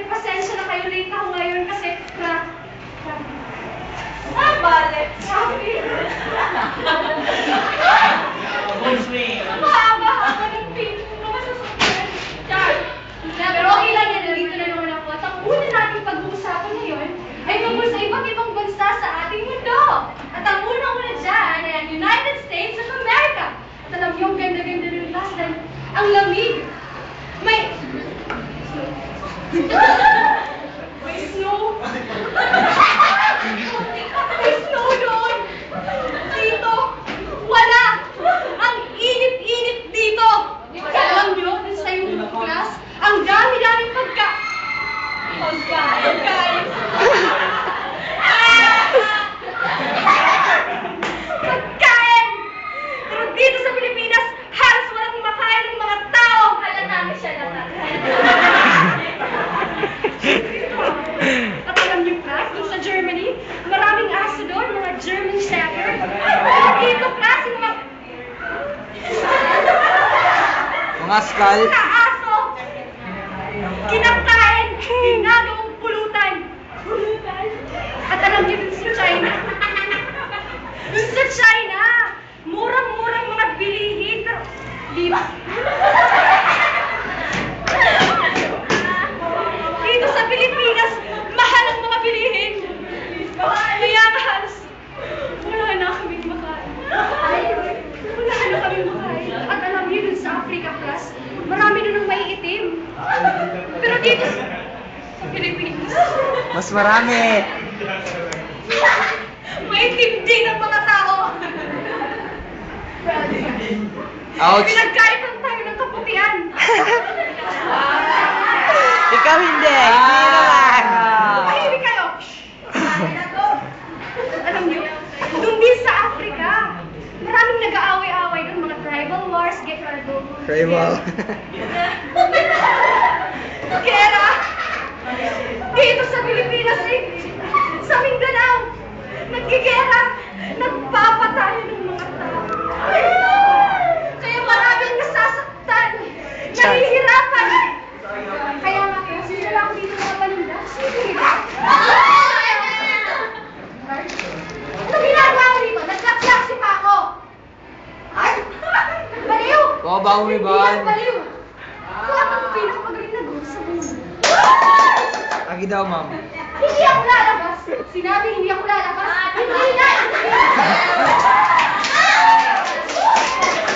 pasensya na kayo, late ako ngayon kasi bale. Sabi. Mahaba-haba ng pink. Masusunod. Char. Pero okay lang yan. Nandito na naman ako. At ang una nating pag-uusapan ngayon ay tungkol sa iba't ibang bansa sa ating mundo. At ang unang-una dyan ay ang United States of America. At alam niyo, ang ganda-ganda ng Boston. Ang lamig. May snow. May snow doon. Dito, wala. Ang init-init dito. Alam niyo, sa yung class, ang dami-daming pagkain. Pagkain! Pero dito sa Pilipinas, halos walang makain ng mga tao. Halata siya lahat. At alam niyo, class, dun sa Germany, maraming aso doon, mga German Shepherd. Pero dito, class, yung Mga skull. mga aso, kinakain, ginagawang pulutan. At alam niyo, dun sa China, murang-murang mga bilihin, pero di ba? Dito sa Pilipinas, mahal ang mga bilihin. Kaya halos wala na kaming makain. At alam niyo, dun sa Africa class, marami dun ang maiitim. Pero dito sa Pilipinas, Mas marami. maitim din ang mga tao. Ouch. Pinagkaitan tayo ng kaputian. Ikaw hindi. Hindi naman. Mahimik kayo. Alam niyo, doon din sa Africa, maraming nag-aaway-aaway doon, mga tribal wars, Tribal. Gera! Dito sa Pilipinas sa Mindanao, nagigera, nagpapatay ng mga tao. Kaya maraming nasasaktan, nahihirapan. Kaya nga, kasi wala ako dito mga paninda. Ano ginagawa ko dito? Naglaklasi pa ako. Ay! Baliw! Babaw mo ba? Hindi baliw. Wala kang pinakamagaling na guru sa mundo. Agi daw, ma'am. Hindi ako lalabas. Sinabi hindi ako lalabas. Hindi na!